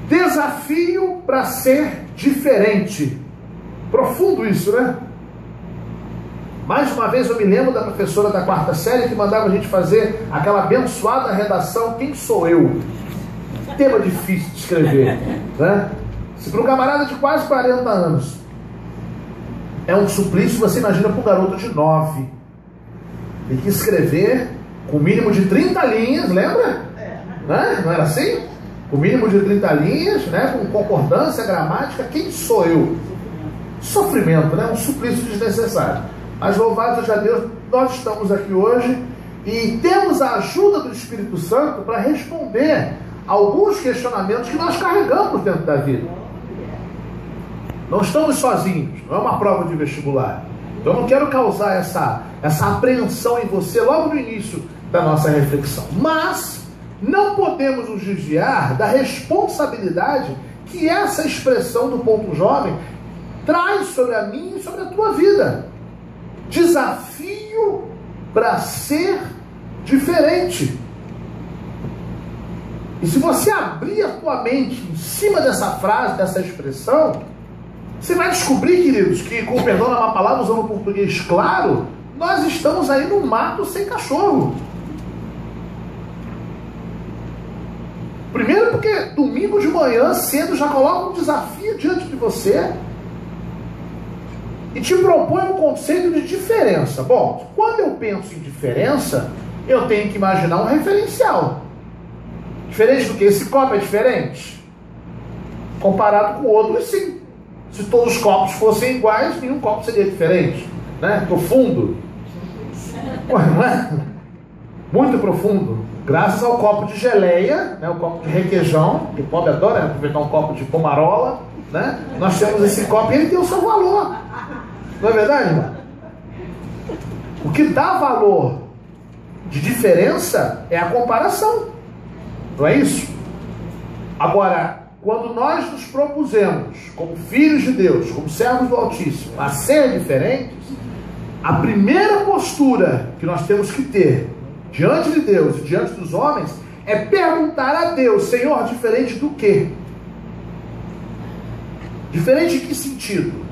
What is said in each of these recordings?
Desafio para ser diferente. Profundo isso, né? Mais uma vez eu me lembro da professora da 4ª série que mandava a gente fazer aquela abençoada redação Quem Sou Eu? Tema difícil de escrever, né? Se para um camarada de quase 40 anos é um suplício, você imagina para um garoto de 9. Tem que escrever com mínimo de 30 linhas, lembra? Né? Não era assim? Com mínimo de 30 linhas, né? Com concordância, gramática. Quem sou eu? Sofrimento, né? Um suplício desnecessário. Mas louvado seja Deus, nós estamos aqui hoje e temos a ajuda do Espírito Santo para responder alguns questionamentos que nós carregamos dentro da vida. Não estamos sozinhos, não é uma prova de vestibular. Então eu não quero causar essa apreensão em você logo no início da nossa reflexão. Mas não podemos nos desviar da responsabilidade que essa expressão do ponto jovem traz sobre a minha e sobre a tua vida. Desafio para ser diferente. E se você abrir a tua mente em cima dessa frase, dessa expressão, você vai descobrir, queridos, que, com perdão da má palavra, usando o português claro, nós estamos aí no mato sem cachorro. Primeiro porque domingo de manhã cedo já coloca um desafio diante de você e te propõe um conceito de diferença. Bom, quando eu penso em diferença, eu tenho que imaginar um referencial. Diferente do que? Esse copo é diferente? Comparado com outros, sim. Se todos os copos fossem iguais, nenhum copo seria diferente. Né? Profundo. Não é? Muito profundo. Graças ao copo de geleia, né? O copo de requeijão, que o pobre adora, né? Aproveitar um copo de pomarola, né? Nós temos esse copo e ele tem o seu valor. Não é verdade, irmão? O que dá valor de diferença é a comparação. Não é isso? Agora, quando nós nos propusemos, como filhos de Deus, como servos do Altíssimo, a ser diferentes, a primeira postura que nós temos que ter diante de Deus e diante dos homens é perguntar a Deus: Senhor, diferente do quê? Diferente em que sentido?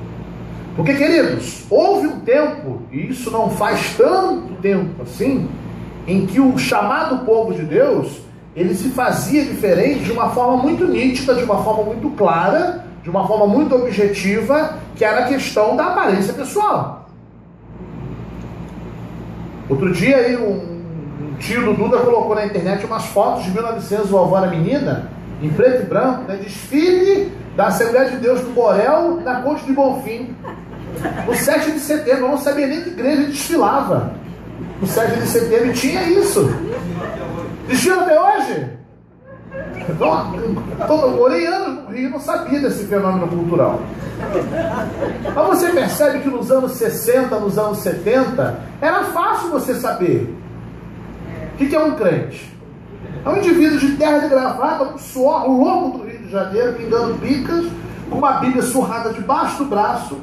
Porque, queridos, houve um tempo, e isso não faz tanto tempo assim, em que o chamado povo de Deus, ele se fazia diferente de uma forma muito nítida, de uma forma muito clara, de uma forma muito objetiva, que era a questão da aparência pessoal. Outro dia aí um tio do Duda colocou na internet umas fotos de 1900, o Alvaro Menina, em preto e branco, né? Desfile da Assembleia de Deus do Borel na Conde de Bonfim, no 7 de setembro. Eu não sabia nem que igreja desfilava no 7 de setembro, e tinha isso. Desfila até hoje? Eu morei anos no Rio e não sabia desse fenômeno cultural. Mas você percebe que nos anos 60, nos anos 70, era fácil você saber o que é um crente. É um indivíduo de terra de gravata, um suor louco do Rio de Janeiro, pingando picas, com uma Bíblia surrada debaixo do braço,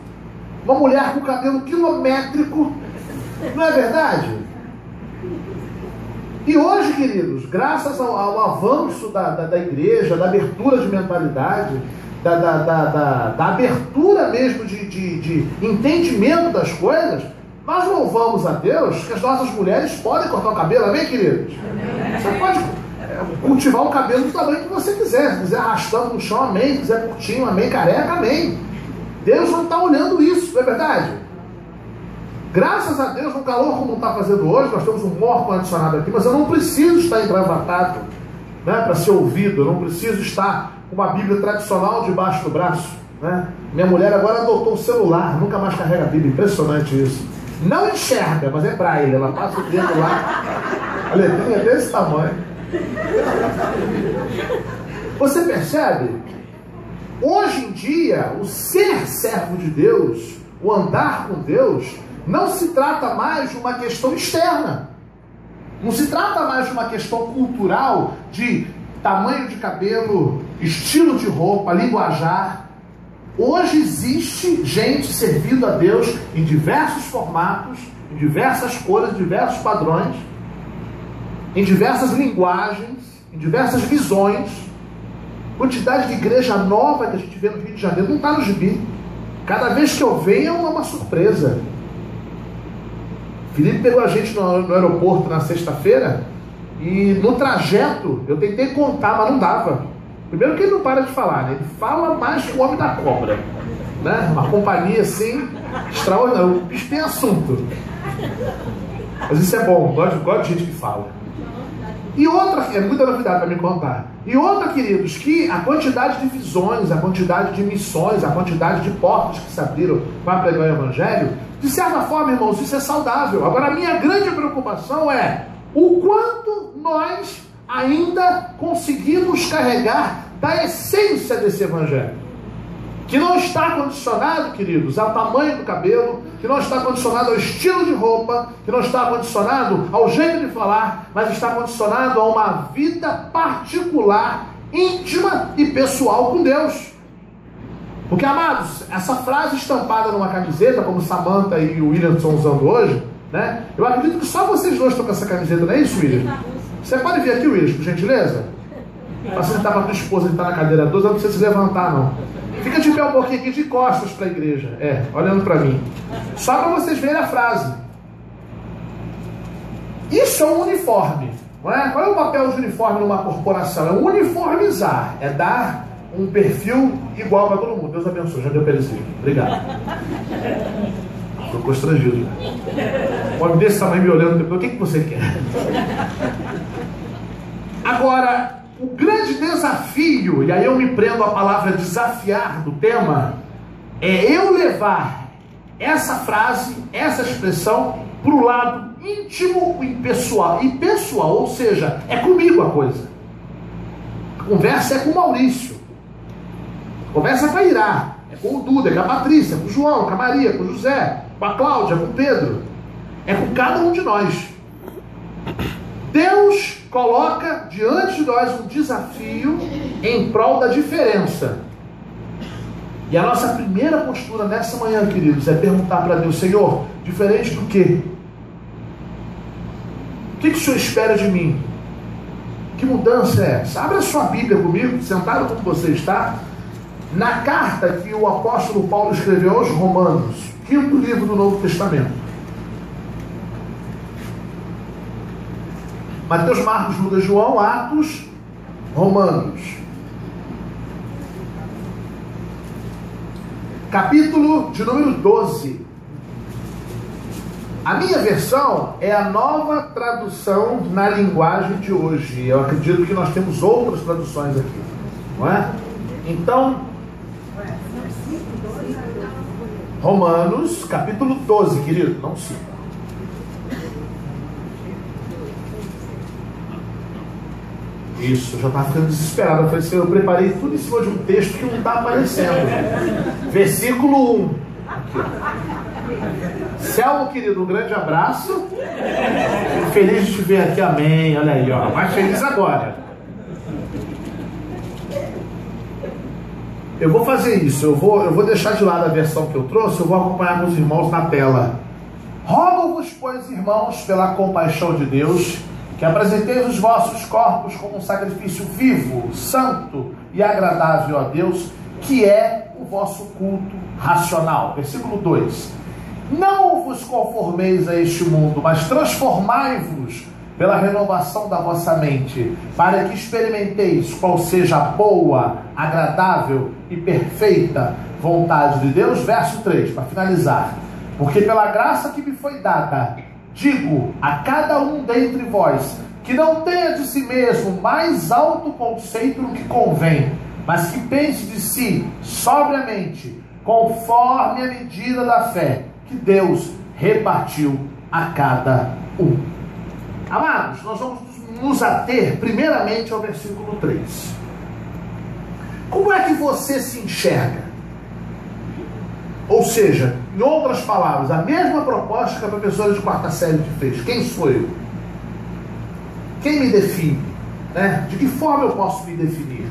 uma mulher com cabelo quilométrico. Não é verdade? E hoje, queridos, graças ao avanço da igreja, da abertura de mentalidade, da abertura mesmo de entendimento das coisas, nós louvamos a Deus que as nossas mulheres podem cortar o cabelo, amém, queridos? Você pode cultivar o cabelo do tamanho que você quiser. Se quiser arrastando no chão, amém. Se quiser curtinho, amém. Careca, amém. Deus não está olhando isso, não é verdade? Graças a Deus, no calor como está fazendo hoje, nós temos um ar-condicionado aqui, mas eu não preciso estar engravatado, né, para ser ouvido. Eu não preciso estar com uma Bíblia tradicional debaixo do braço, né? Minha mulher agora adotou o celular, nunca mais carrega a Bíblia. Impressionante isso. Não enxerga, mas é braille. Ela passa o dedo lá, a letrinha é desse tamanho. Você percebe? Hoje em dia, o ser servo de Deus, o andar com Deus, não se trata mais de uma questão externa. Não se trata mais de uma questão cultural, de tamanho de cabelo, estilo de roupa, linguajar. Hoje existe gente servindo a Deus em diversos formatos, em diversas cores, em diversos padrões, em diversas linguagens, em diversas visões. quantidade de igreja nova que a gente vê no Rio de Janeiro não está no gibi. Cada vez que eu venho é uma surpresa. Felipe pegou a gente no aeroporto na sexta-feira e no trajeto eu tentei contar, mas não dava. Primeiro que ele não para de falar, né? Ele fala mais que o homem da cobra, né? Uma companhia assim extraordinária. O bicho tem assunto. Mas isso é bom, gosto de gente que fala. E outra, é muita novidade para me contar. E outra, queridos, que a quantidade de visões, a quantidade de missões, a quantidade de portas que se abriram para pregar o Evangelho, de certa forma, irmãos, isso é saudável. Agora, a minha grande preocupação é o quanto nós ainda conseguimos carregar da essência desse Evangelho. Que não está condicionado, queridos, ao tamanho do cabelo, que não está condicionado ao estilo de roupa, que não está condicionado ao jeito de falar, mas está condicionado a uma vida particular, íntima e pessoal com Deus. Porque, amados, essa frase estampada numa camiseta, como Samantha e o William estão usando hoje, né? Eu acredito que só vocês dois estão com essa camiseta, não é isso, William? Você pode vir aqui, William, por gentileza? Para sentar para a tua esposa que está na cadeira 12, não precisa se levantar, não. Fica de pé um pouquinho aqui de costas para a igreja. Olhando para mim. Só para vocês verem a frase. Isso é um uniforme. Não é? Qual é o papel de uniforme numa corporação? É uniformizar. É dar um perfil igual para todo mundo. Deus abençoe. Já deu para eles ver. Obrigado. Estou constrangido. Pode desse tamanho me olhando depois. O que você quer? Agora, o grande desafio, e aí eu me prendo à palavra desafiar do tema, é eu levar essa frase, essa expressão, para o lado íntimo e pessoal. E pessoal, ou seja, é comigo a coisa. A conversa é com o Maurício. A conversa é com a Irá, é com o Duda, é com a Patrícia, com o João, com a Maria, com o José, com a Cláudia, com o Pedro. É com cada um de nós. Deus coloca diante de nós um desafio em prol da diferença. E a nossa primeira postura nessa manhã, queridos, é perguntar para Deus: Senhor, diferente do quê? O que o Senhor espera de mim? Que mudança é essa? Abra sua Bíblia comigo, sentado como você está, na carta que o apóstolo Paulo escreveu aos Romanos, 5º livro do Novo Testamento. Mateus, Marcos, Lucas, João, Atos, Romanos. Capítulo de número 12. A minha versão é a nova tradução na linguagem de hoje. Eu acredito que nós temos outras traduções aqui, não é? Então, Romanos, capítulo 12, querido, não 5. Isso, eu já estava ficando desesperado. Eu falei assim, eu preparei tudo em cima de um texto que não está aparecendo. Versículo 1. Selmo, querido, um grande abraço. Fico feliz de te ver aqui, amém. Olha aí, ó, mais feliz agora. Eu vou fazer isso, eu vou deixar de lado a versão que eu trouxe, eu vou acompanhar com os irmãos na tela. Rogo-vos, pois, irmãos, pela compaixão de Deus, que apresenteis os vossos corpos como um sacrifício vivo, santo e agradável a Deus, que é o vosso culto racional. Versículo 2. Não vos conformeis a este mundo, mas transformai-vos pela renovação da vossa mente, para que experimenteis qual seja a boa, agradável e perfeita vontade de Deus. Verso 3, para finalizar. Porque pela graça que me foi dada, digo a cada um dentre vós, que não tenha de si mesmo mais alto conceito do que convém, mas que pense de si sobriamente, conforme a medida da fé que Deus repartiu a cada um. Amados, nós vamos nos ater primeiramente ao versículo 3. Como é que você se enxerga? Ou seja, em outras palavras, a mesma proposta que a professora de quarta série te fez. Quem sou eu? Quem me define? Né? De que forma eu posso me definir?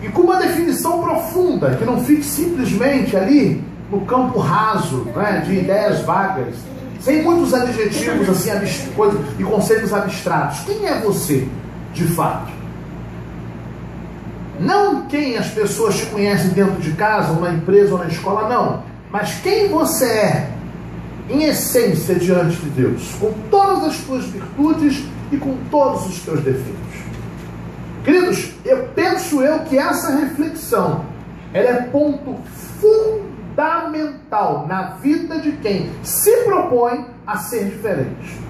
E com uma definição profunda, que não fique simplesmente ali no campo raso, né, de ideias vagas, sem muitos adjetivos assim, e conceitos abstratos. Quem é você, de fato? Não quem as pessoas te conhecem dentro de casa, ou na empresa, ou na escola, não. Mas quem você é, em essência, diante de Deus. Com todas as suas virtudes e com todos os teus defeitos. Queridos, penso que essa reflexão, ela é ponto fundamental na vida de quem se propõe a ser diferente.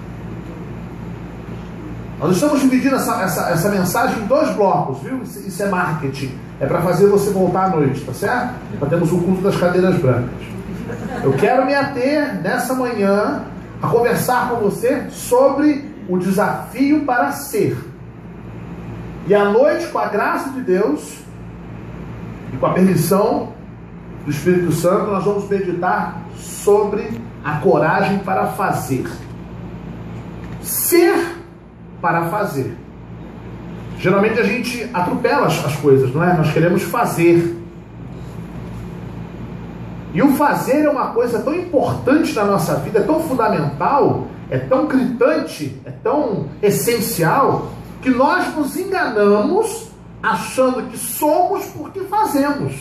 Nós estamos dividindo essa mensagem em 2 blocos, viu? Isso é marketing. É para fazer você voltar à noite, tá certo? Nós temos o culto das cadeiras brancas. Eu quero me ater nessa manhã a conversar com você sobre o desafio para ser. E à noite, com a graça de Deus e com a permissão do Espírito Santo, nós vamos meditar sobre a coragem para fazer. Ser para fazer. Geralmente a gente atropela as coisas, não é? Nós queremos fazer. E o fazer é uma coisa tão importante na nossa vida, é tão fundamental, é tão gritante, é tão essencial, que nós nos enganamos achando que somos porque fazemos.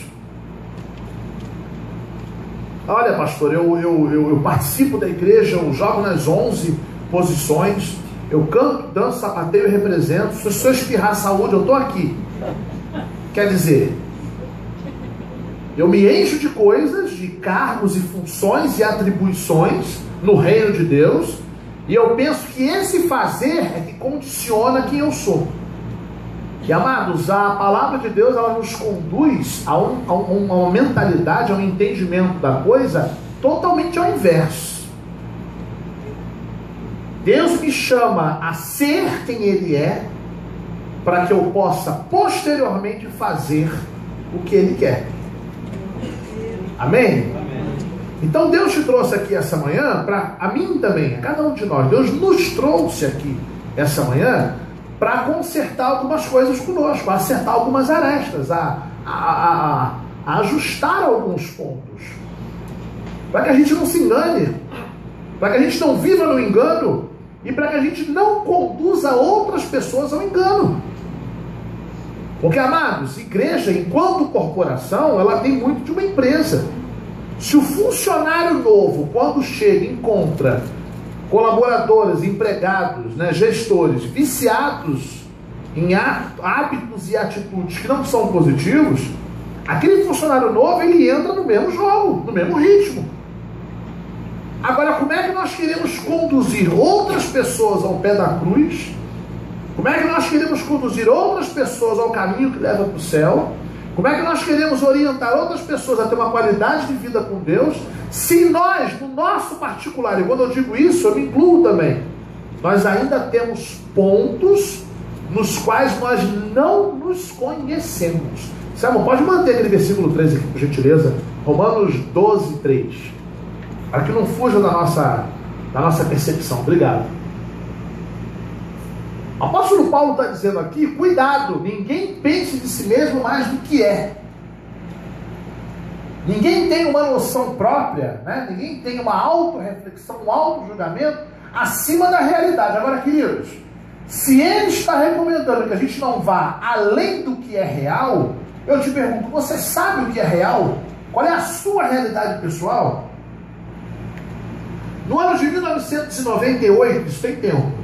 Olha, pastor, eu participo da igreja, eu jogo nas 11 posições, eu canto, danço, sapateio e represento. Se eu espirrar a saúde, eu estou aqui. Quer dizer, eu me encho de coisas, de cargos e funções e atribuições no reino de Deus, e eu penso que esse fazer é que condiciona quem eu sou. E amados, a palavra de Deus, ela nos conduz a uma mentalidade, a um entendimento da coisa totalmente ao inverso. Deus me chama a ser quem Ele é, para que eu possa posteriormente fazer o que Ele quer. Amém? Então Deus te trouxe aqui essa manhã, para a mim também, a cada um de nós, Deus nos trouxe aqui essa manhã para consertar algumas coisas conosco, a acertar algumas arestas, a ajustar alguns pontos, para que a gente não se engane, para que a gente não viva no engano e para que a gente não conduza outras pessoas ao engano. Porque, amados, igreja, enquanto corporação, ela tem muito de uma empresa. Se o funcionário novo, quando chega, encontra colaboradores, empregados, né, gestores, viciados em hábitos e atitudes que não são positivos, aquele funcionário novo, ele entra no mesmo jogo, no mesmo ritmo. Agora, como é que nós queremos conduzir outras pessoas ao pé da cruz? Como é que nós queremos conduzir outras pessoas ao caminho que leva para o céu? Como é que nós queremos orientar outras pessoas a ter uma qualidade de vida com Deus, se nós, no nosso particular, e quando eu digo isso, eu me incluo também, nós ainda temos pontos nos quais nós não nos conhecemos. Samuel, pode manter aquele versículo 13 aqui, por gentileza? Romanos 12, 3. Para que não fuja da nossa percepção. Obrigado. O apóstolo Paulo está dizendo aqui, cuidado, ninguém pense de si mesmo mais do que é. Ninguém tem uma noção própria, né? Ninguém tem uma auto-reflexão, um auto-julgamento acima da realidade. Agora, queridos, se ele está recomendando que a gente não vá além do que é real, eu te pergunto, você sabe o que é real? Qual é a sua realidade pessoal? No ano de 1998, isso tem tempo,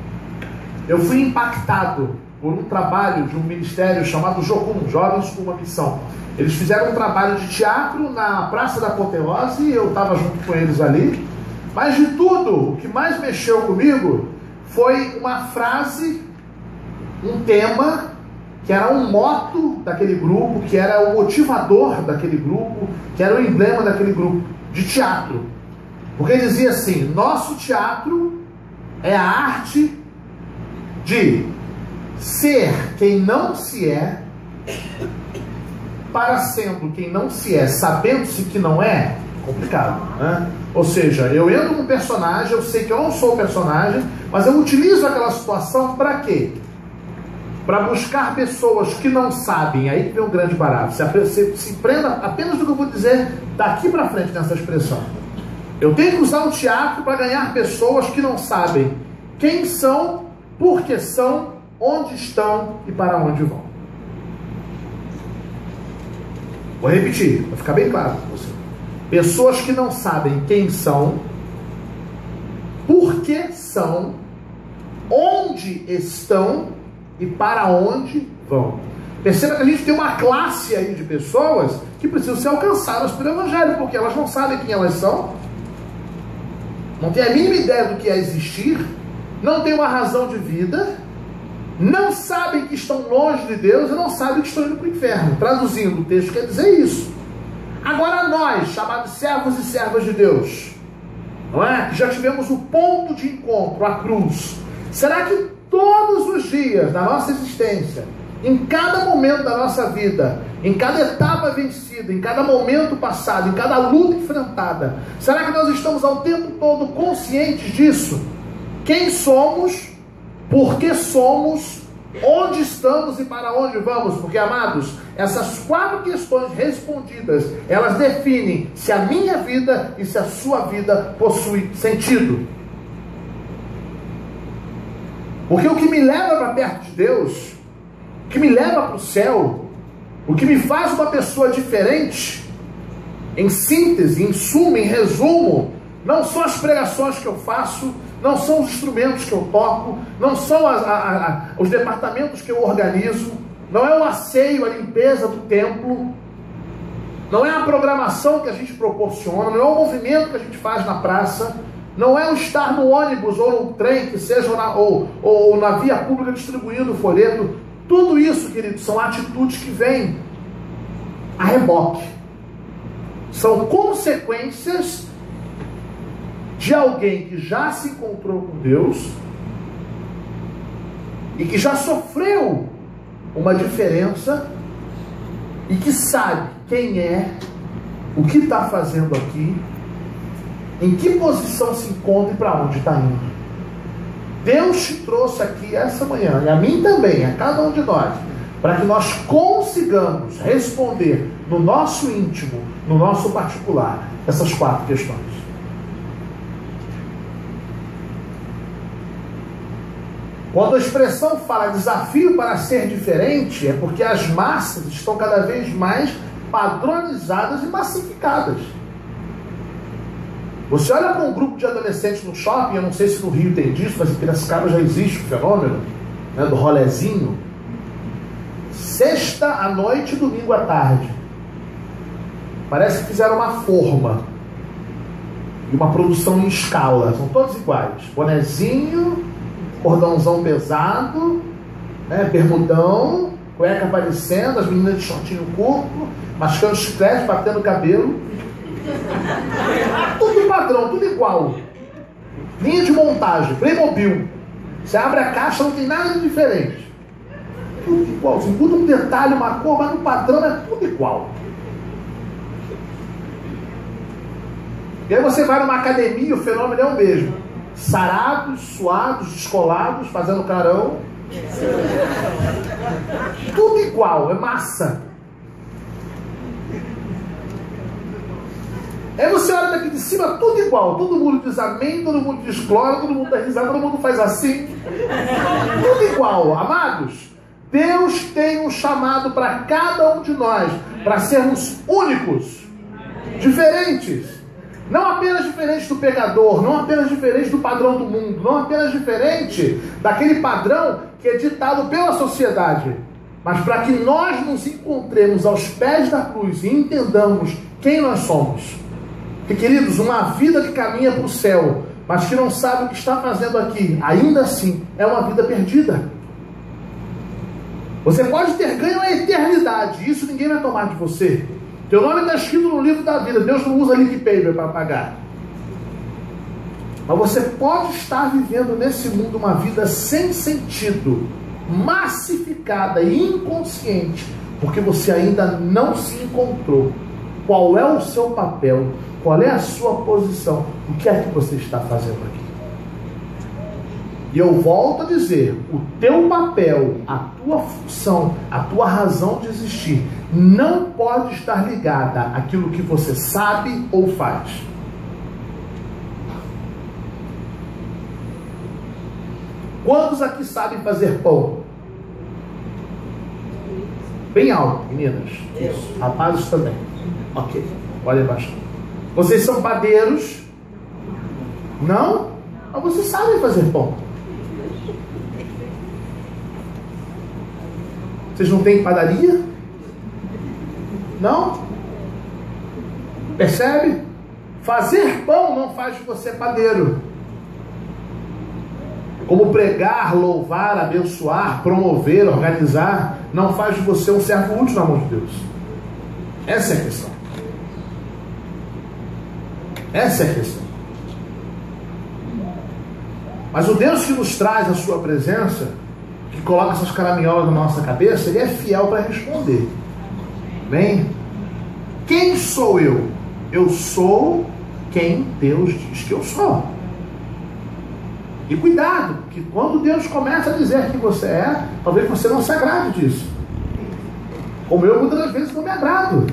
eu fui impactado por um trabalho de um ministério chamado Jocum, Jovens com uma Missão. Eles fizeram um trabalho de teatro na Praça da Apoteose e eu estava junto com eles ali. Mas de tudo, o que mais mexeu comigo foi uma frase, um tema, que era um moto daquele grupo, que era o motivador daquele grupo, que era o emblema daquele grupo de teatro. Porque ele dizia assim, nosso teatro é a arte de ser quem não se é, para sendo quem não se é, sabendo-se que não é, complicado, né? Ou seja, eu entro num personagem, eu sei que eu não sou o personagem, mas eu utilizo aquela situação para quê? Para buscar pessoas que não sabem, aí que vem um grande barato. Se prenda apenas do que eu vou dizer daqui para frente nessa expressão. Eu tenho que usar o teatro para ganhar pessoas que não sabem quem são, por que são, onde estão e para onde vão. Vou repetir, vai ficar bem claro para você. Pessoas que não sabem quem são, por que são, onde estão e para onde vão. Perceba que a gente tem uma classe aí de pessoas que precisam ser alcançadas pelo Evangelho, porque elas não sabem quem elas são, não têm a mínima ideia do que é existir, não têm uma razão de vida, não sabem que estão longe de Deus e não sabem que estão indo para o inferno. Traduzindo, o texto quer dizer isso. Agora nós, chamados servos e servas de Deus, não é? Já tivemos o ponto de encontro, a cruz. Será que todos os dias da nossa existência, em cada momento da nossa vida, em cada etapa vencida, em cada momento passado, em cada luta enfrentada, será que nós estamos ao tempo todo conscientes disso? Quem somos, por que somos, onde estamos e para onde vamos? Porque, amados, essas 4 questões respondidas, elas definem se a minha vida e se a sua vida possui sentido. Porque o que me leva para perto de Deus, o que me leva para o céu, o que me faz uma pessoa diferente, em síntese, em suma, em resumo, não são as pregações que eu faço, não são os instrumentos que eu toco, não são os departamentos que eu organizo, não é o asseio, a limpeza do templo, não é a programação que a gente proporciona, não é o movimento que a gente faz na praça, não é o estar no ônibus ou no trem, que seja ou na via pública distribuindo o folheto. Tudo isso, queridos, são atitudes que vêm a reboque. São consequências de alguém que já se encontrou com Deus e que já sofreu uma diferença e que sabe quem é, o que está fazendo aqui, em que posição se encontra e para onde está indo. Deus te trouxe aqui essa manhã, e a mim também, a cada um de nós, para que nós consigamos responder no nosso íntimo, no nosso particular, essas 4 questões. Quando a expressão fala desafio para ser diferente, é porque as massas estão cada vez mais padronizadas e massificadas. Você olha para um grupo de adolescentes no shopping, eu não sei se no Rio tem disso, mas em Piracicaba já existe o fenômeno, né, do rolezinho. Sexta à noite e domingo à tarde. Parece que fizeram uma forma e uma produção em escala. São todos iguais. Bonezinho, cordãozão pesado, né, bermudão, cueca aparecendo, as meninas de shortinho curto, mascando chiclete, batendo cabelo. Tudo padrão, tudo igual. Linha de montagem, Playmobil. Você abre a caixa, não tem nada de diferente. Tudo igualzinho, tudo um detalhe, uma cor, mas no padrão é tudo igual. E aí você vai numa academia, o fenômeno é o mesmo. Sarados, suados, descolados, fazendo carão. Tudo igual, é massa. Aí você olha daqui de cima, tudo igual. Todo mundo diz amém, todo mundo diz glória, todo mundo dá risada, todo mundo faz assim. Tudo igual, amados. Deus tem um chamado para cada um de nós, para sermos únicos, diferentes. Não apenas diferentes do pecador, não apenas diferentes do padrão do mundo, não apenas diferente daquele padrão que é ditado pela sociedade, mas para que nós nos encontremos aos pés da cruz e entendamos quem nós somos. E, queridos, uma vida que caminha para o céu, mas que não sabe o que está fazendo aqui, ainda assim, é uma vida perdida. Você pode ter ganho a eternidade, isso ninguém vai tomar de você. Teu nome está escrito no livro da vida, Deus não usa link paper para pagar. Mas você pode estar vivendo nesse mundo uma vida sem sentido, massificada e inconsciente, porque você ainda não se encontrou. Qual é o seu papel? Qual é a sua posição? O que é que você está fazendo aqui? E eu volto a dizer, o teu papel, a tua função, a tua razão de existir, não pode estar ligada àquilo que você sabe ou faz. Quantos aqui sabem fazer pão? Bem alto, meninas. Isso. Rapazes também. Ok. Olha baixo. Vocês são padeiros? Não? Mas vocês sabem fazer pão. Vocês não têm padaria? Não? Percebe? Fazer pão não faz de você padeiro. Como pregar, louvar, abençoar, promover, organizar, não faz de você um servo útil na mão de Deus. Essa é a questão. Essa é a questão. Mas o Deus que nos traz a sua presença, que coloca essas caraminholas na nossa cabeça, ele é fiel para responder. Bem, quem sou eu? Eu sou quem Deus diz que eu sou. E cuidado, porque quando Deus começa a dizer que você é, talvez você não se agrade disso. Como eu muitas das vezes não me agrado.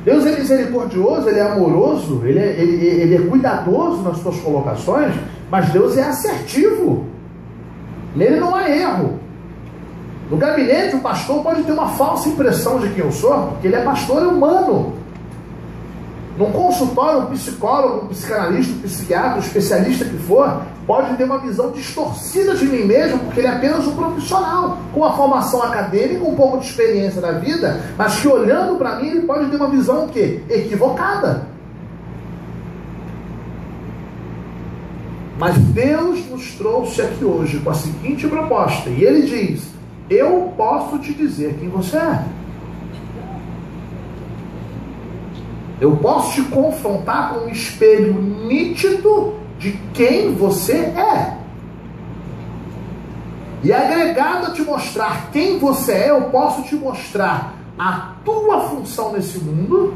Deus é misericordioso, Ele é amoroso, ele é cuidadoso nas suas colocações, mas Deus é assertivo. Nele não há erro. No gabinete, o pastor pode ter uma falsa impressão de quem eu sou, porque ele é pastor humano. Num consultório, um psicólogo, um psicanalista, um psiquiatra, um especialista que for, pode ter uma visão distorcida de mim mesmo, porque ele é apenas um profissional, com uma formação acadêmica, um pouco de experiência da vida, mas que olhando para mim, ele pode ter uma visão o quê? Equivocada. Mas Deus nos trouxe aqui hoje com a seguinte proposta, e Ele diz: eu posso te dizer quem você é. Eu posso te confrontar com um espelho nítido de quem você é. E agregado a te mostrar quem você é, eu posso te mostrar a tua função nesse mundo,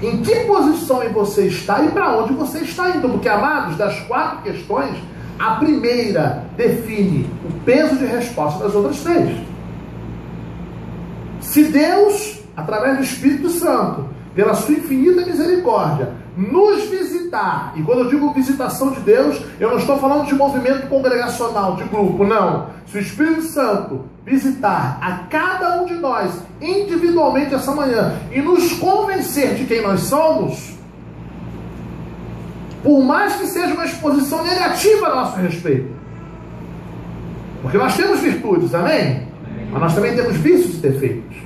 em que posição você está e para onde você está indo. Porque, amados, das 4 questões, a primeira define o peso de resposta das outras 3. Se Deus, através do Espírito Santo, pela sua infinita misericórdia, nos visitar, e quando eu digo visitação de Deus, eu não estou falando de movimento congregacional, de grupo, não. Se o Espírito Santo visitar a cada um de nós, individualmente essa manhã, e nos convencer de quem nós somos, por mais que seja uma exposição negativa a nosso respeito, porque nós temos virtudes, amém? Mas nós também temos vícios e defeitos.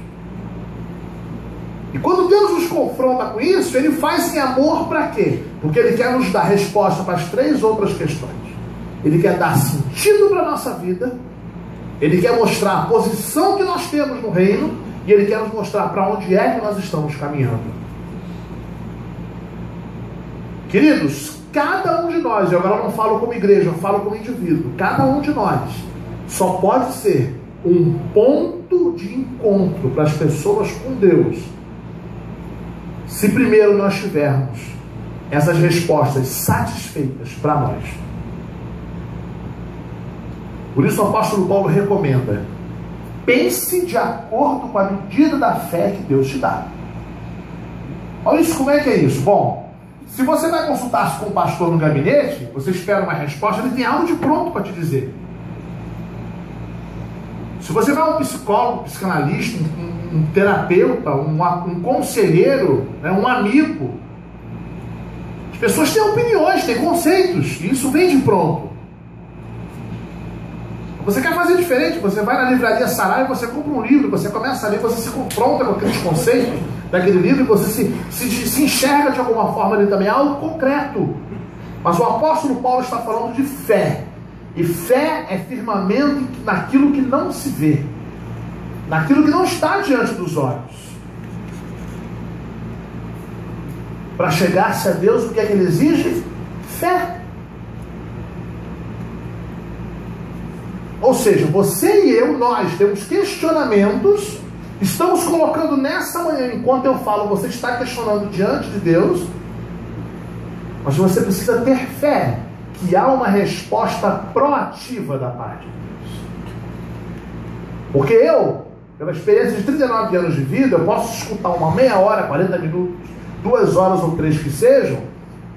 E quando Deus nos confronta com isso, Ele faz em amor para quê? Porque Ele quer nos dar resposta para as 3 outras questões. Ele quer dar sentido para a nossa vida, Ele quer mostrar a posição que nós temos no reino, e Ele quer nos mostrar para onde é que nós estamos caminhando. Queridos, cada um de nós, eu agora não falo como igreja, eu falo como indivíduo, cada um de nós só pode ser um ponto de encontro para as pessoas com Deus, se primeiro nós tivermos essas respostas satisfeitas para nós. Por isso o apóstolo Paulo recomenda: pense de acordo com a medida da fé que Deus te dá. Olha isso, como é que é isso? Bom, se você vai consultar-se com um pastor no gabinete, você espera uma resposta, ele tem algo de pronto para te dizer. Se você vai a um psicólogo, um psicanalista, um terapeuta, um conselheiro, né, um amigo, as pessoas têm opiniões, têm conceitos, e isso vem de pronto. Você quer fazer diferente, você vai na livraria Saraiva e você compra um livro, você começa a ler, você se confronta com aqueles conceitos daquele livro, e você se enxerga de alguma forma ali também, algo concreto. Mas o apóstolo Paulo está falando de fé. E fé é firmamento naquilo que não se vê, naquilo que não está diante dos olhos. Para chegar-se a Deus, o que é que Ele exige? Fé. Ou seja, você e eu, nós temos questionamentos, estamos colocando nessa manhã, enquanto eu falo, você está questionando diante de Deus, mas você precisa ter fé que há uma resposta proativa da parte de Deus. Porque eu, pela experiência de 39 anos de vida, eu posso escutar uma meia hora, 40 minutos, 2 horas ou 3 que sejam,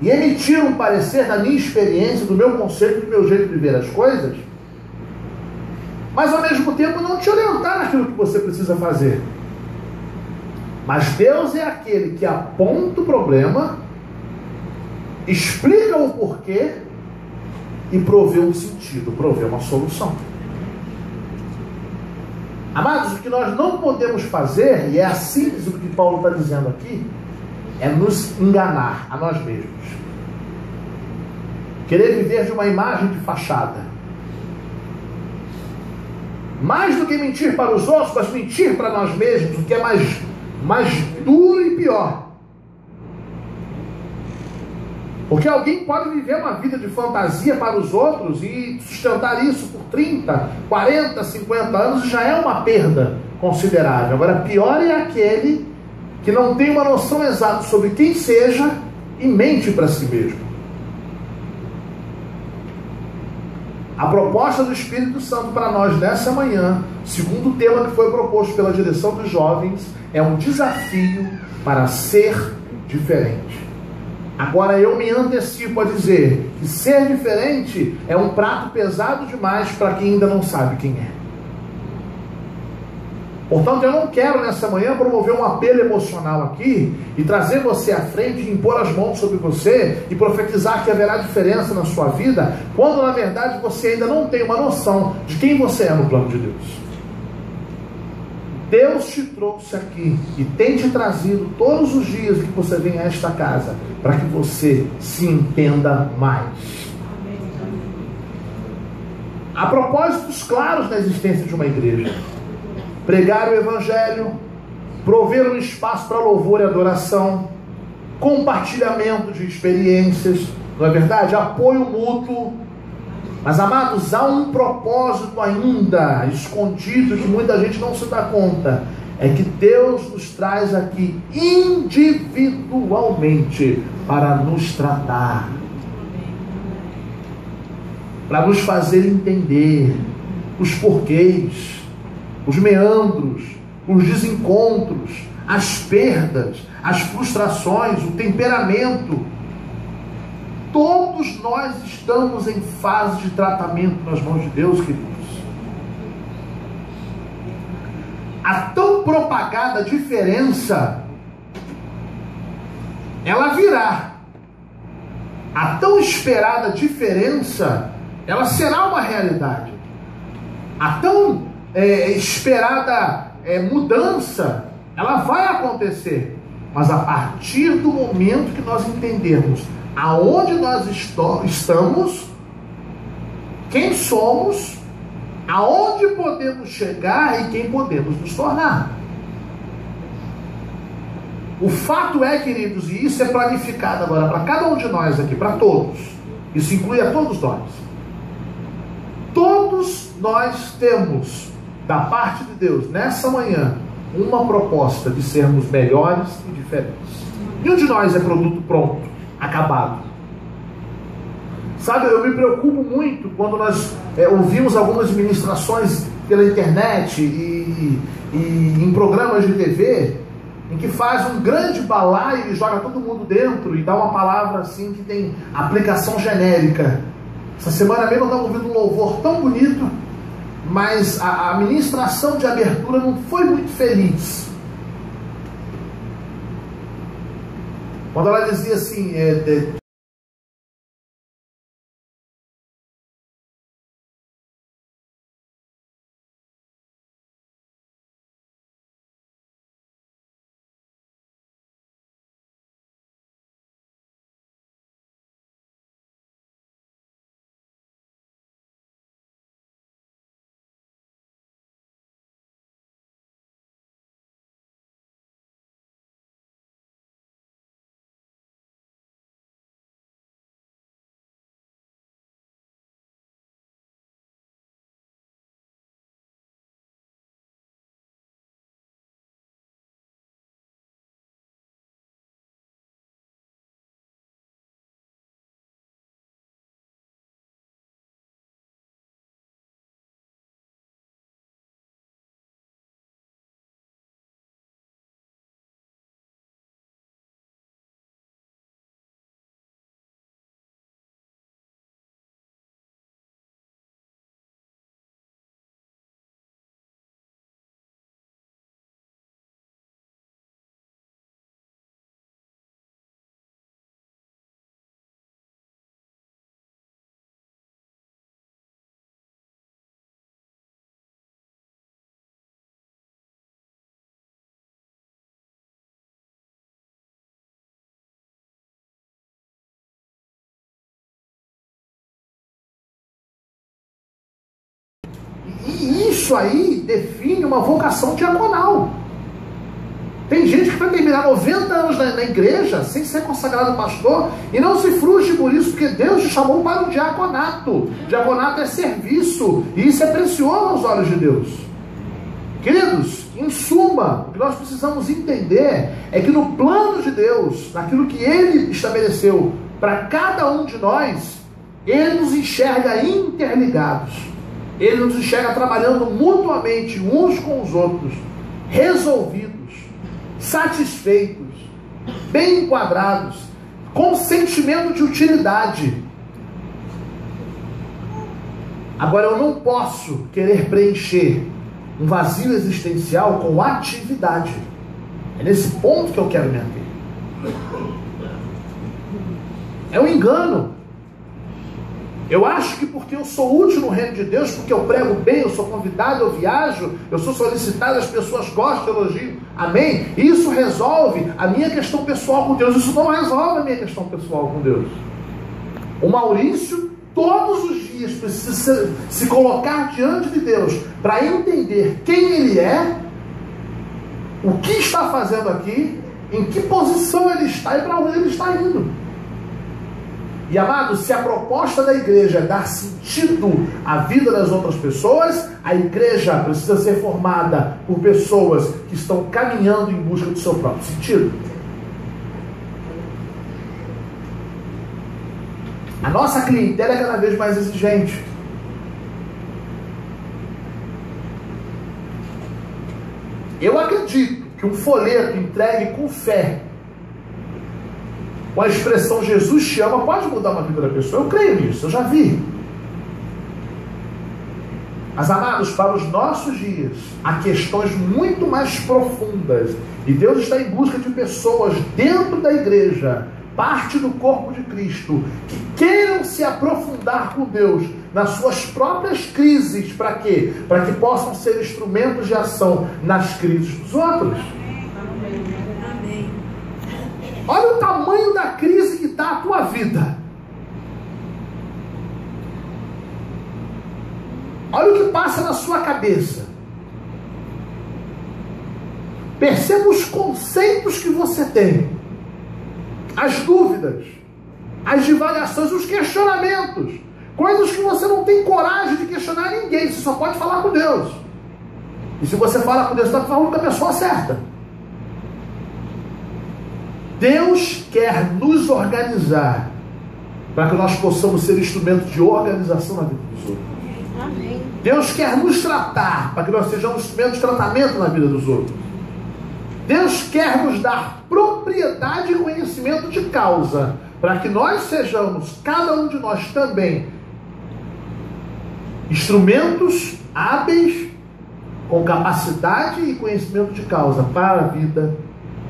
e emitir um parecer da minha experiência, do meu conceito, do meu jeito de ver as coisas, mas ao mesmo tempo não te orientar naquilo que você precisa fazer. Mas Deus é aquele que aponta o problema, explica o porquê e provê um sentido, provê uma solução. Amados, o que nós não podemos fazer, e é a síntese do que Paulo está dizendo aqui, é nos enganar a nós mesmos. Querer viver de uma imagem de fachada. Mais do que mentir para os outros, mas mentir para nós mesmos, o que é mais duro e pior. Porque alguém pode viver uma vida de fantasia para os outros e sustentar isso por 30, 40, 50 anos, já é uma perda considerável. Agora, pior é aquele que não tem uma noção exata sobre quem seja e mente para si mesmo. A proposta do Espírito Santo para nós nessa manhã, segundo o tema que foi proposto pela direção dos jovens, é um desafio para ser diferente. Agora eu me antecipo a dizer que ser diferente é um prato pesado demais para quem ainda não sabe quem é. Portanto, eu não quero nessa manhã promover um apelo emocional aqui e trazer você à frente e impor as mãos sobre você e profetizar que haverá diferença na sua vida, quando na verdade você ainda não tem uma noção de quem você é no plano de Deus. Deus te trouxe aqui e tem te trazido todos os dias que você vem a esta casa para que você se entenda mais. Há propósitos claros na existência de uma igreja: pregar o Evangelho, prover um espaço para louvor e adoração, compartilhamento de experiências, não é verdade? Apoio mútuo. Mas, amados, há um propósito ainda escondido que muita gente não se dá conta. É que Deus nos traz aqui individualmente para nos tratar, para nos fazer entender os porquês, os meandros, os desencontros, as perdas, as frustrações, o temperamento. Todos nós estamos em fase de tratamento nas mãos de Deus, queridos. A tão propagada diferença, ela virá. A tão esperada diferença, ela será uma realidade. A tão esperada mudança, ela vai acontecer. Mas a partir do momento que nós entendermos aonde nós estamos, quem somos, aonde podemos chegar e quem podemos nos tornar. O fato é, queridos, e isso é planificado agora para cada um de nós aqui, para todos, isso inclui a todos nós. Todos nós temos, da parte de Deus, nessa manhã, uma proposta de sermos melhores e diferentes. Nenhum de nós é produto pronto, acabado. Sabe, eu me preocupo muito quando nós ouvimos algumas ministrações pela internet e em programas de TV, em que faz um grande balaio e joga todo mundo dentro e dá uma palavra assim que tem aplicação genérica. Essa semana mesmo eu estava ouvindo um louvor tão bonito, mas a ministração de abertura não foi muito feliz. Quando ela dizia assim, Isso aí define uma vocação diaconal. Tem gente que vai terminar 90 anos na igreja sem ser consagrado pastor e não se frustre por isso, porque Deus te chamou para o diaconato. Diaconato é serviço e isso é precioso aos olhos de Deus. Queridos, em suma, o que nós precisamos entender é que no plano de Deus, naquilo que Ele estabeleceu para cada um de nós, Ele nos enxerga interligados. Ele nos enxerga trabalhando mutuamente uns com os outros, resolvidos, satisfeitos, bem enquadrados, com sentimento de utilidade. Agora, eu não posso querer preencher um vazio existencial com atividade. É nesse ponto que eu quero me ater. É um engano. Eu acho que porque eu sou útil no reino de Deus, porque eu prego bem, eu sou convidado, eu viajo, eu sou solicitado, as pessoas gostam, elogiam, amém? Isso resolve a minha questão pessoal com Deus. Isso não resolve a minha questão pessoal com Deus. O Maurício, todos os dias, precisa se colocar diante de Deus para entender quem ele é, o que está fazendo aqui, em que posição ele está e para onde ele está indo. E amados, se a proposta da igreja é dar sentido à vida das outras pessoas, a igreja precisa ser formada por pessoas que estão caminhando em busca do seu próprio sentido. A nossa clientela é cada vez mais exigente. Eu acredito que um folheto entregue com fé, com a expressão Jesus te ama, pode mudar uma vida da pessoa. Eu creio nisso, eu já vi. Mas, amados, para os nossos dias, há questões muito mais profundas. E Deus está em busca de pessoas dentro da igreja, parte do corpo de Cristo, que queiram se aprofundar com Deus nas suas próprias crises. Para quê? Para que possam ser instrumentos de ação nas crises dos outros. Olha o tamanho da crise que está a tua vida. Olha o que passa na sua cabeça. Perceba os conceitos que você tem, as dúvidas, as divagações, os questionamentos, coisas que você não tem coragem de questionar ninguém, você só pode falar com Deus. E se você fala com Deus, você está falando com a pessoa certa. Deus quer nos organizar para que nós possamos ser instrumentos de organização na vida dos outros. Amém. Deus quer nos tratar para que nós sejamos instrumentos de tratamento na vida dos outros. Deus quer nos dar propriedade e conhecimento de causa para que nós sejamos, cada um de nós também, instrumentos hábeis com capacidade e conhecimento de causa para a vida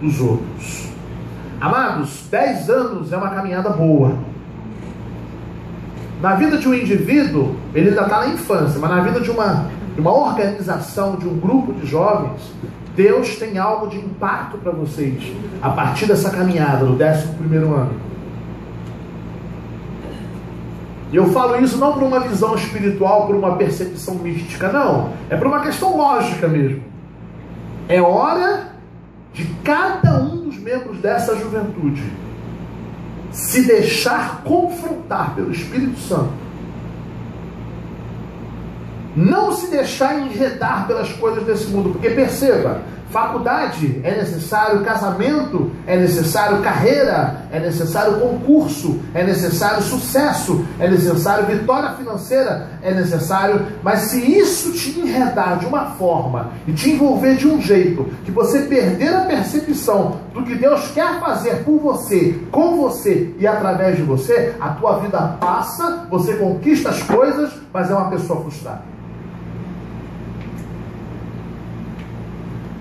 dos outros. Amados, 10 anos é uma caminhada boa. Na vida de um indivíduo, ele ainda está na infância, mas na vida de uma organização, de um grupo de jovens, Deus tem algo de impacto para vocês a partir dessa caminhada, no 11º ano. E eu falo isso não por uma visão espiritual, por uma percepção mística, não. É por uma questão lógica mesmo. É hora de cada um dos membros dessa juventude se deixar confrontar pelo Espírito Santo, não se deixar enredar pelas coisas desse mundo, porque perceba, faculdade é necessário, casamento é necessário, carreira é necessário, concurso é necessário, sucesso é necessário, vitória financeira é necessário, mas se isso te enredar de uma forma e te envolver de um jeito que você perder a percepção do que Deus quer fazer por você, com você e através de você, a tua vida passa, você conquista as coisas, mas é uma pessoa frustrada.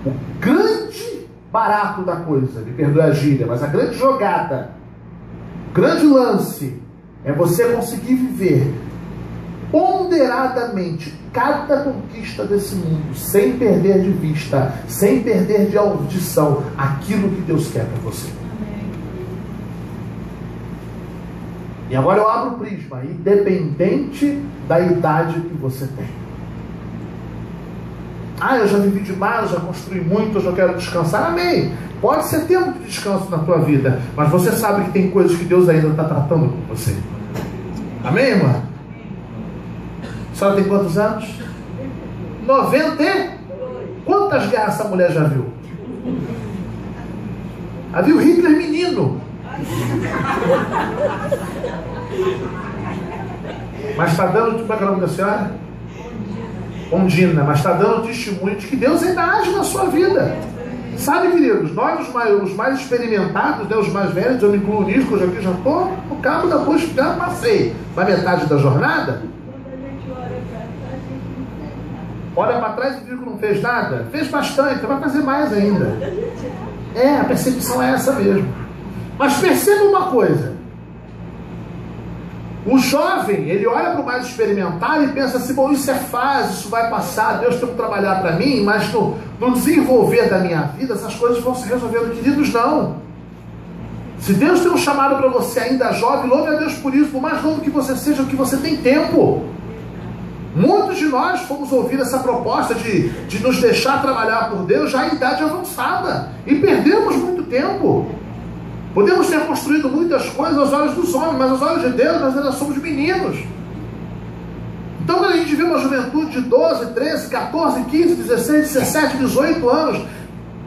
O grande barato da coisa, me perdoe a gíria, mas a grande jogada, o grande lance, é você conseguir viver ponderadamente cada conquista desse mundo, sem perder de vista, sem perder de audição aquilo que Deus quer para você. E agora eu abro o prisma, independente da idade que você tem. Ah, eu já vivi demais, eu já construí muito, eu já quero descansar. Amém. Pode ser tempo de descanso na tua vida, mas você sabe que tem coisas que Deus ainda está tratando com você. Amém, irmã? A senhora tem quantos anos? 90? Quantas guerras essa mulher já viu? Já viu Hitler menino? Mas está dando, como é que é o nome da senhora? Ondina, mas está dando testemunho de que Deus ainda age na sua vida. Sabe, queridos, nós os mais experimentados, né, os mais velhos, eu me incluo nisso, que eu já estou no cabo da poxa, já passei na metade da jornada. Olha para trás e viu que não fez nada. Fez bastante, vai fazer mais ainda. A percepção é essa mesmo. Mas perceba uma coisa. O jovem, ele olha para o mais experimentado e pensa assim, bom, isso é fase, isso vai passar, Deus tem que trabalhar para mim, mas no desenvolver da minha vida, essas coisas vão se resolvendo. Queridos, não. Se Deus tem um chamado para você ainda jovem, louve a Deus por isso, por mais novo que você seja, que você tem tempo. Muitos de nós fomos ouvir essa proposta de nos deixar trabalhar por Deus já em idade avançada, e perdemos muito tempo. Podemos ter construído muitas coisas aos olhos dos homens, mas aos olhos de Deus nós ainda somos meninos. Então quando a gente vê uma juventude de 12, 13, 14, 15, 16, 17, 18 anos,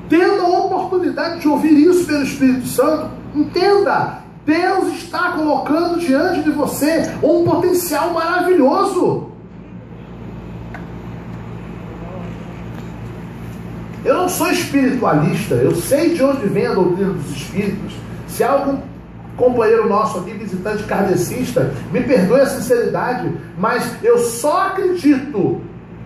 tendo a oportunidade de ouvir isso pelo Espírito Santo, entenda, Deus está colocando diante de você um potencial maravilhoso. Eu não sou espiritualista, eu sei de onde vem a doutrina dos espíritos. Se há algum companheiro nosso aqui, visitante kardecista, me perdoe a sinceridade, mas eu só acredito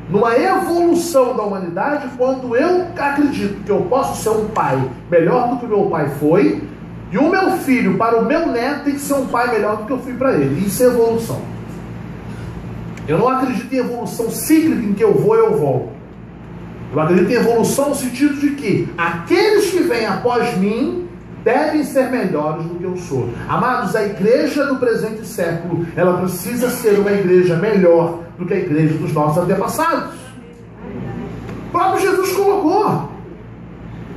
numa evolução da humanidade quando eu acredito que eu posso ser um pai melhor do que o meu pai foi, e o meu filho, para o meu neto, tem que ser um pai melhor do que eu fui para ele. Isso é evolução. Eu não acredito em evolução cíclica em que eu vou, eu volto. Eu acredito em evolução no sentido de que aqueles que vêm após mim devem ser melhores do que eu sou. Amados, a igreja do presente século, ela precisa ser uma igreja melhor do que a igreja dos nossos antepassados. O próprio Jesus colocou: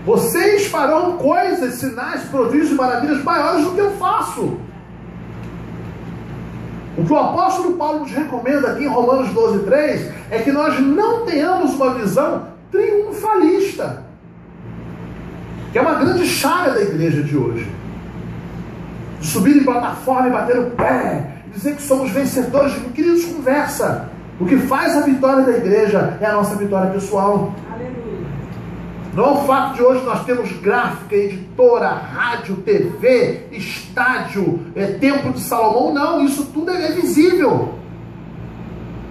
vocês farão coisas, sinais, prodígios e maravilhas maiores do que eu faço. O que o apóstolo Paulo nos recomenda aqui em Romanos 12:3 é que nós não tenhamos uma visão triunfalista, que é uma grande chaga da igreja de hoje, de subir em plataforma e bater o pé, dizer que somos vencedores. Queridos, conversa. O que faz a vitória da igreja é a nossa vitória pessoal. Aleluia. Não é o fato de hoje nós temos gráfica, editora, rádio, TV, estádio, templo de Salomão. Não, isso tudo é visível,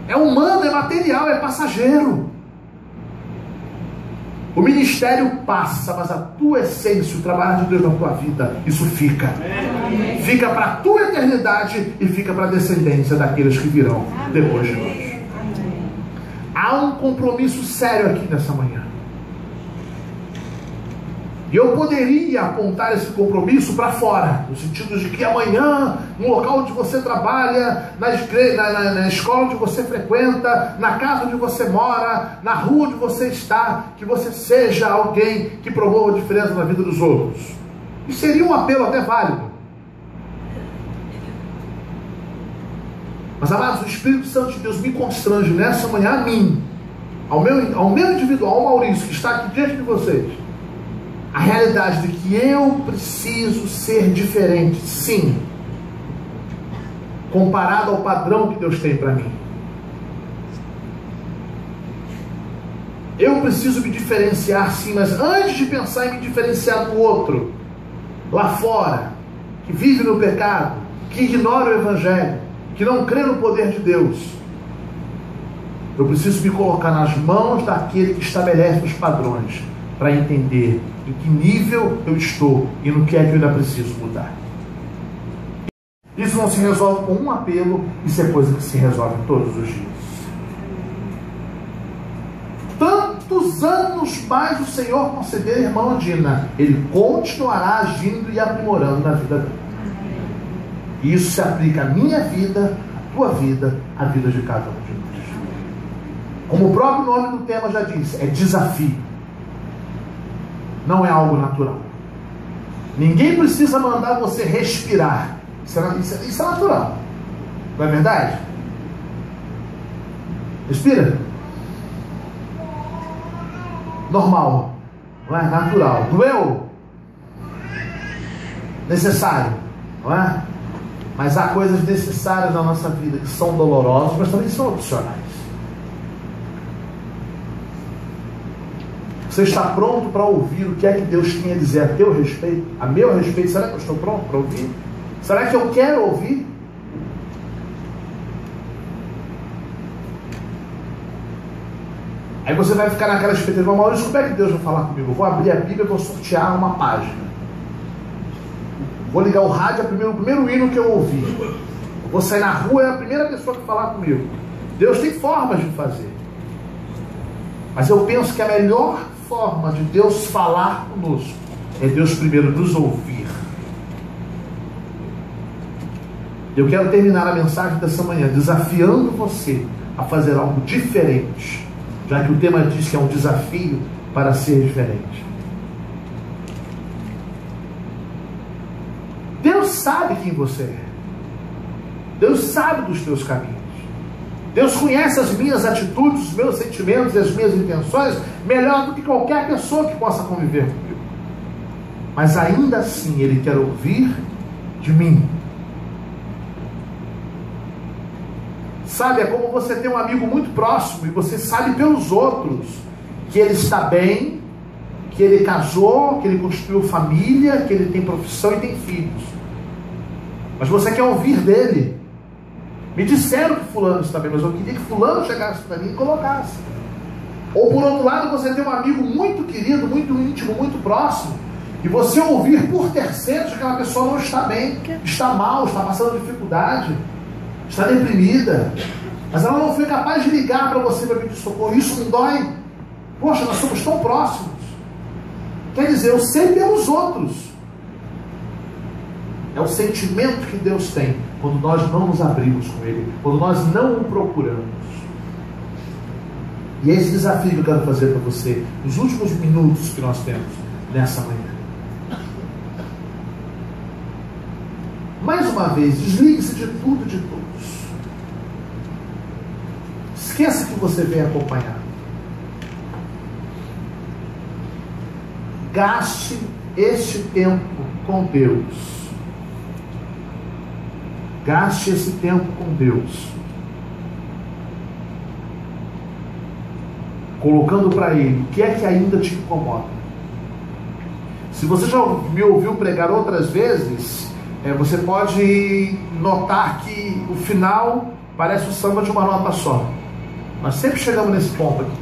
é humano, é material, é passageiro. O ministério passa, mas a tua essência, o trabalho de Deus na tua vida, isso fica. Fica para a tua eternidade e fica para a descendência daqueles que virão depois de nós. Há um compromisso sério aqui nessa manhã. E eu poderia apontar esse compromisso para fora, no sentido de que amanhã, no local onde você trabalha, na escola onde você frequenta, na casa onde você mora, na rua onde você está, que você seja alguém que promova a diferença na vida dos outros. E seria um apelo até válido. Mas, amados, o Espírito Santo de Deus me constrange nessa manhã, a mim, ao meu individual, ao Maurício, que está aqui diante de vocês, a realidade de que eu preciso ser diferente, sim, comparado ao padrão que Deus tem para mim. Eu preciso me diferenciar, sim, mas antes de pensar em me diferenciar do outro, lá fora, que vive no pecado, que ignora o Evangelho, que não crê no poder de Deus, eu preciso me colocar nas mãos daquele que estabelece os padrões, para entender em que nível eu estou e no que é que eu ainda preciso mudar. Isso não se resolve com um apelo, isso é coisa que se resolve todos os dias. Tantos anos mais o Senhor conceder, irmã Ondina, Ele continuará agindo e aprimorando na vida dela. E isso se aplica à minha vida, à tua vida, à vida de cada um de nós. Como o próprio nome do tema já diz, é desafio. Não é algo natural. Ninguém precisa mandar você respirar. Isso é natural. Não é verdade? Respira. Normal. Não é? Natural. Doeu? Necessário. Não é? Mas há coisas necessárias na nossa vida que são dolorosas, mas também são opcionais. Você está pronto para ouvir o que é que Deus tem a dizer a teu respeito? A meu respeito? Será que eu estou pronto para ouvir? Será que eu quero ouvir? Aí você vai ficar naquela expectativa, Maurício, como é que Deus vai falar comigo? Eu vou abrir a Bíblia e vou sortear uma página. Vou ligar o rádio, o primeiro hino que eu ouvi. Eu vou sair na rua, é a primeira pessoa que falar comigo. Deus tem formas de fazer. Mas eu penso que a melhor forma de Deus falar conosco é Deus primeiro nos ouvir. Eu quero terminar a mensagem dessa manhã desafiando você a fazer algo diferente, já que o tema diz que é um desafio para ser diferente. Deus sabe quem você é. Deus sabe dos teus caminhos. Deus conhece as minhas atitudes, os meus sentimentos e as minhas intenções melhor do que qualquer pessoa que possa conviver comigo. Mas ainda assim Ele quer ouvir de mim. Sabe, é como você ter um amigo muito próximo e você sabe pelos outros que ele está bem, que ele casou, que ele construiu família, que ele tem profissão e tem filhos. Mas você quer ouvir dele. Me disseram que fulano está bem, mas eu queria que fulano chegasse para mim e colocasse. Ou por outro lado, você tem um amigo muito querido, muito íntimo, muito próximo, e você ouvir por terceiros que aquela pessoa não está bem, está mal, está passando dificuldade, está deprimida, mas ela não foi capaz de ligar para você para pedir socorro. Isso me dói. Poxa, nós somos tão próximos. Quer dizer, eu sei pelos outros. É o sentimento que Deus tem quando nós não nos abrimos com Ele, quando nós não o procuramos. E é esse desafio que eu quero fazer para você nos últimos minutos que nós temos nessa manhã. Mais uma vez, desligue-se de tudo e de todos. Esqueça que você vem acompanhar. Gaste este tempo com Deus. Gaste esse tempo com Deus, colocando para Ele o que é que ainda te incomoda. Se você já me ouviu pregar outras vezes, você pode notar que o final parece o samba de uma nota só. Nós sempre chegamos nesse ponto aqui.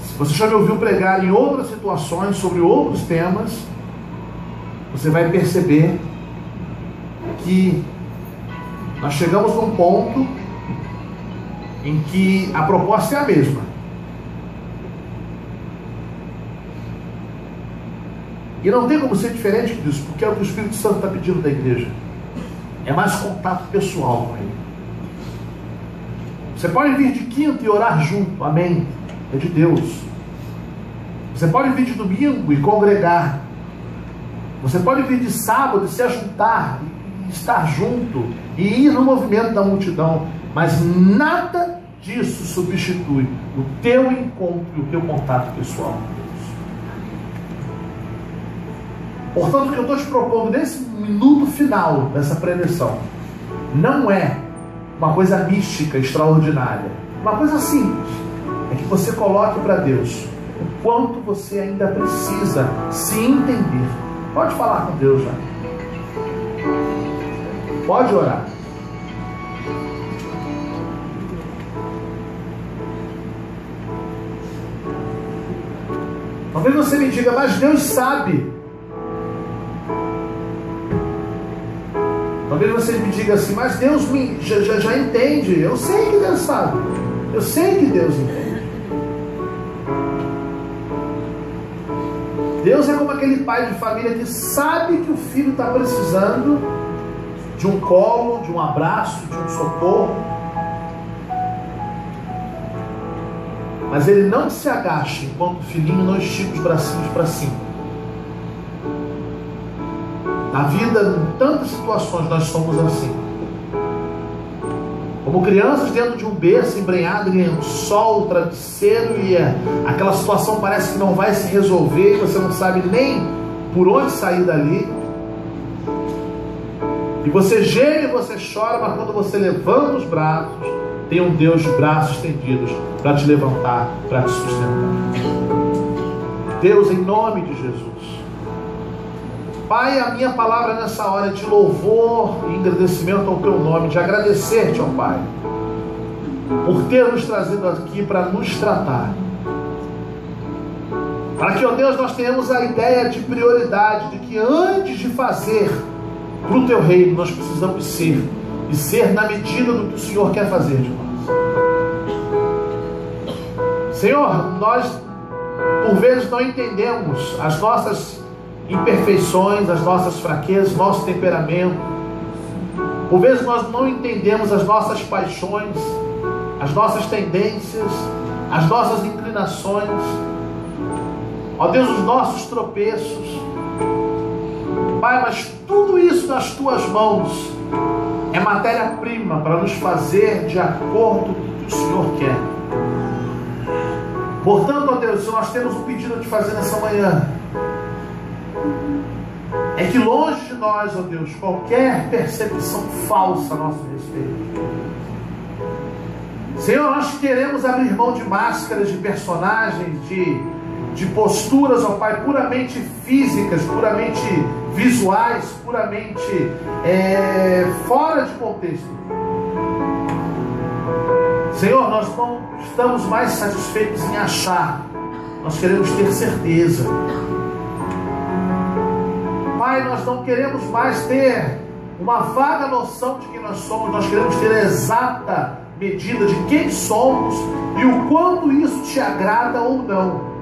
Se você já me ouviu pregar em outras situações, sobre outros temas, você vai perceber que nós chegamos num ponto em que a proposta é a mesma. E não tem como ser diferente disso, porque é o que o Espírito Santo está pedindo da igreja. É mais contato pessoal com Ele. Você pode vir de quinta e orar junto, amém, é de Deus. Você pode vir de domingo e congregar. Você pode vir de sábado e se ajuntar, e estar junto, e ir no movimento da multidão, mas nada disso substitui o teu encontro e o teu contato pessoal com Deus. Portanto, o que eu estou te propondo nesse minuto final dessa preleção não é uma coisa mística, extraordinária, uma coisa simples, é que você coloque para Deus o quanto você ainda precisa se entender. Pode falar com Deus já. Pode orar. Talvez você me diga, mas Deus sabe. Talvez você me diga assim, mas Deus já entende. Eu sei que Deus sabe. Eu sei que Deus entende. Deus é como aquele pai de família que sabe que o filho está precisando de um colo, de um abraço, de um socorro. Mas ele não se agacha enquanto o filhinho não estica os bracinhos para cima. Na vida, em tantas situações, nós somos assim. Como crianças dentro de um berço, embrenhado em um sol, travesseiro, e aquela situação parece que não vai se resolver, e você não sabe nem por onde sair dali. E você geme, você chora, mas quando você levanta os braços, tem um Deus de braços estendidos para te levantar, para te sustentar. Deus, em nome de Jesus. Pai, a minha palavra nessa hora é de louvor e agradecimento ao Teu nome, de agradecer-te, ó Pai, por ter nos trazido aqui para nos tratar. Para que, ó Deus, nós tenhamos a ideia de prioridade, de que antes de fazer para o Teu reino, nós precisamos ser, e ser na medida do que o Senhor quer fazer de nós. Senhor, nós por vezes não entendemos as nossas imperfeições, as nossas fraquezas, nosso temperamento. Por vezes nós não entendemos as nossas paixões, as nossas tendências, as nossas inclinações, ó Deus, os nossos tropeços. Pai, mas tudo isso nas Tuas mãos é matéria-prima para nos fazer de acordo com o que o Senhor quer. Portanto, ó Deus, se nós temos um pedido a te fazer nessa manhã, é que longe de nós, ó Deus, qualquer percepção falsa a nosso respeito. Senhor, nós queremos abrir mão de máscaras, de personagens, de posturas, ó Pai, puramente físicas, puramente visuais, puramente fora de contexto. Senhor, nós não estamos mais satisfeitos em achar, nós queremos ter certeza. Pai, nós não queremos mais ter uma vaga noção de quem nós somos, nós queremos ter a exata medida de quem somos e o quanto isso te agrada ou não.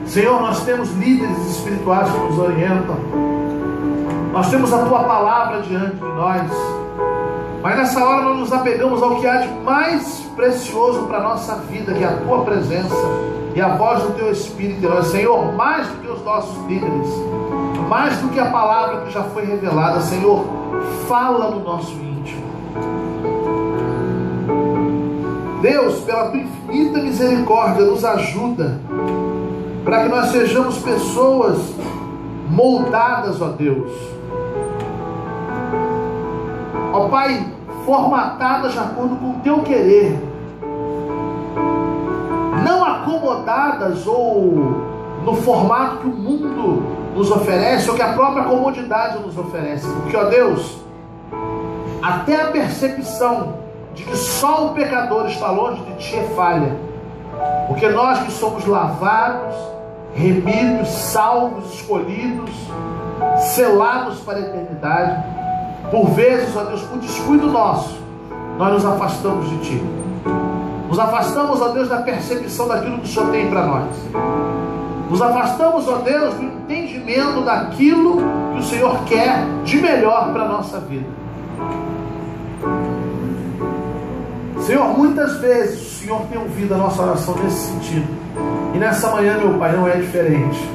Senhor, nós temos líderes espirituais que nos orientam, nós temos a Tua palavra diante de nós, mas nessa hora nós nos apegamos ao que há de mais precioso para a nossa vida, que é a Tua presença e a voz do Teu Espírito em nós. Senhor, mais do que os nossos líderes, mais do que a palavra que já foi revelada, Senhor, fala no nosso íntimo. Deus, pela Tua infinita misericórdia, nos ajuda para que nós sejamos pessoas moldadas, ó Deus, ó Pai, formatadas de acordo com o Teu querer, não acomodadas ou no formato que o mundo nos oferece ou que a própria comodidade nos oferece. Porque, ó Deus, até a percepção de que só o pecador está longe de Ti é falha. Porque nós que somos lavados, remidos, salvos, escolhidos, selados para a eternidade, por vezes, ó Deus, por descuido nosso, nós nos afastamos de Ti. Nos afastamos, ó Deus, da percepção daquilo que o Senhor tem para nós. Nos afastamos, ó Deus, do entendimento daquilo que o Senhor quer de melhor para a nossa vida. Senhor, muitas vezes o Senhor tem ouvido a nossa oração nesse sentido. E nessa manhã, meu Pai, não é diferente.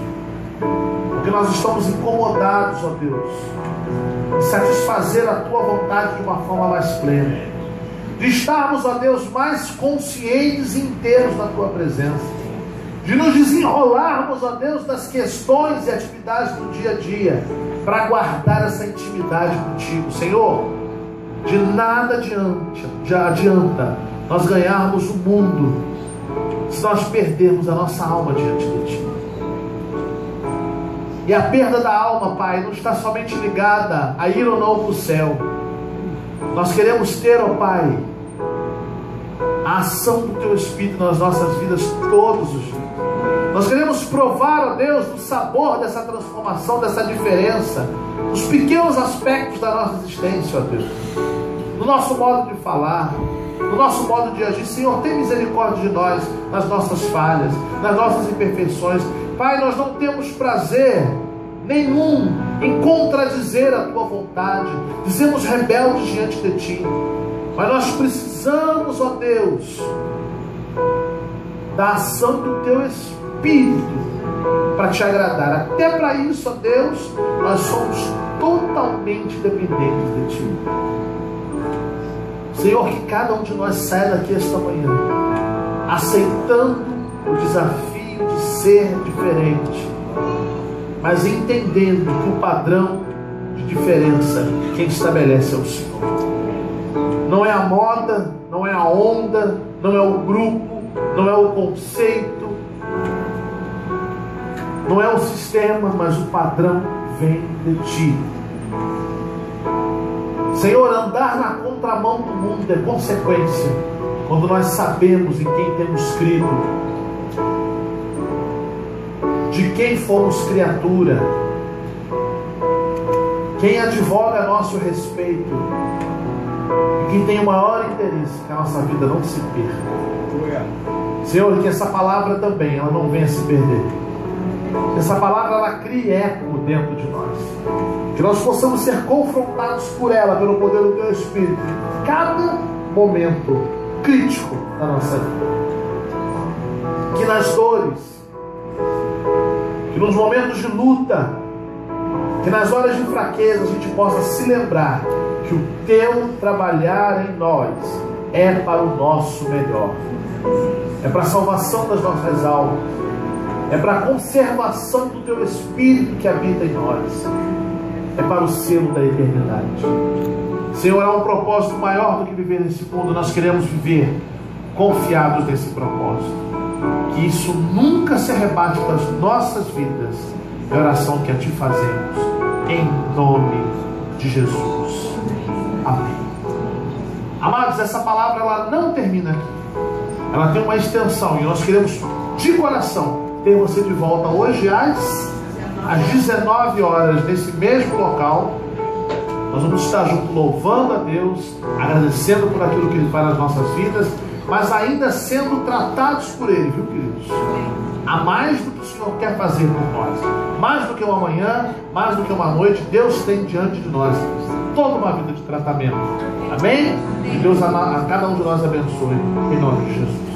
Porque nós estamos incomodados, ó Deus, em satisfazer a Tua vontade de uma forma mais plena. De estarmos, ó Deus, mais conscientes e inteiros na Tua presença. De nos desenrolarmos, ó Deus, das questões e atividades do dia a dia, para guardar essa intimidade contigo. Senhor, de nada adianta nós ganharmos o mundo se nós perdermos a nossa alma diante de Ti. E a perda da alma, Pai, não está somente ligada a ir ou não para o céu. Nós queremos ter, ó Pai, a ação do Teu Espírito nas nossas vidas todos os dias. Nós queremos provar, ó Deus, o sabor dessa transformação, dessa diferença, nos pequenos aspectos da nossa existência, ó Deus. No nosso modo de falar, no nosso modo de agir. Senhor, tem misericórdia de nós, nas nossas falhas, nas nossas imperfeições. Pai, nós não temos prazer nenhum em contradizer a tua vontade, de sermos rebeldes diante de ti. Mas nós precisamos, ó Deus, da ação do teu Espírito para te agradar. Até para isso, ó Deus, nós somos totalmente dependentes de ti. Senhor, que cada um de nós saia daqui esta manhã aceitando o desafio de ser diferente, mas entendendo que o padrão de diferença quem estabelece é o Senhor. Não é a moda, não é a onda, não é o grupo, não é o conceito, não é o sistema, mas o padrão vem de ti. Senhor, andar na contramão do mundo é consequência quando nós sabemos em quem temos crido, de quem fomos criatura, quem advoga a nosso respeito e quem tem o maior interesse que a nossa vida não se perca. Senhor, que essa palavra também ela não venha se perder. Que essa palavra ela crie eco dentro de nós. Que nós possamos ser confrontados por ela, pelo poder do teu Espírito, em cada momento crítico da nossa vida. Que nas dores, que nos momentos de luta, que nas horas de fraqueza a gente possa se lembrar que o teu trabalhar em nós é para o nosso melhor, é para a salvação das nossas almas, é para a conservação do teu Espírito que habita em nós, é para o selo da eternidade. Senhor, há um propósito maior do que viver nesse mundo. Nós queremos viver confiados nesse propósito. Que isso nunca se arrebate das nossas vidas. É a oração que a ti fazemos, em nome de Jesus. Amém. Amados, essa palavra ela não termina aqui. Ela tem uma extensão e nós queremos de coração ter você de volta hoje às 19 horas nesse mesmo local. Nós vamos estar juntos louvando a Deus, agradecendo por aquilo que Ele faz nas nossas vidas, mas ainda sendo tratados por Ele, viu, queridos? Há mais do que o Senhor quer fazer por nós, mais do que uma manhã, mais do que uma noite. Deus tem diante de nós toda uma vida de tratamento. Amém? Que Deus a cada um de nós abençoe, em nome de Jesus.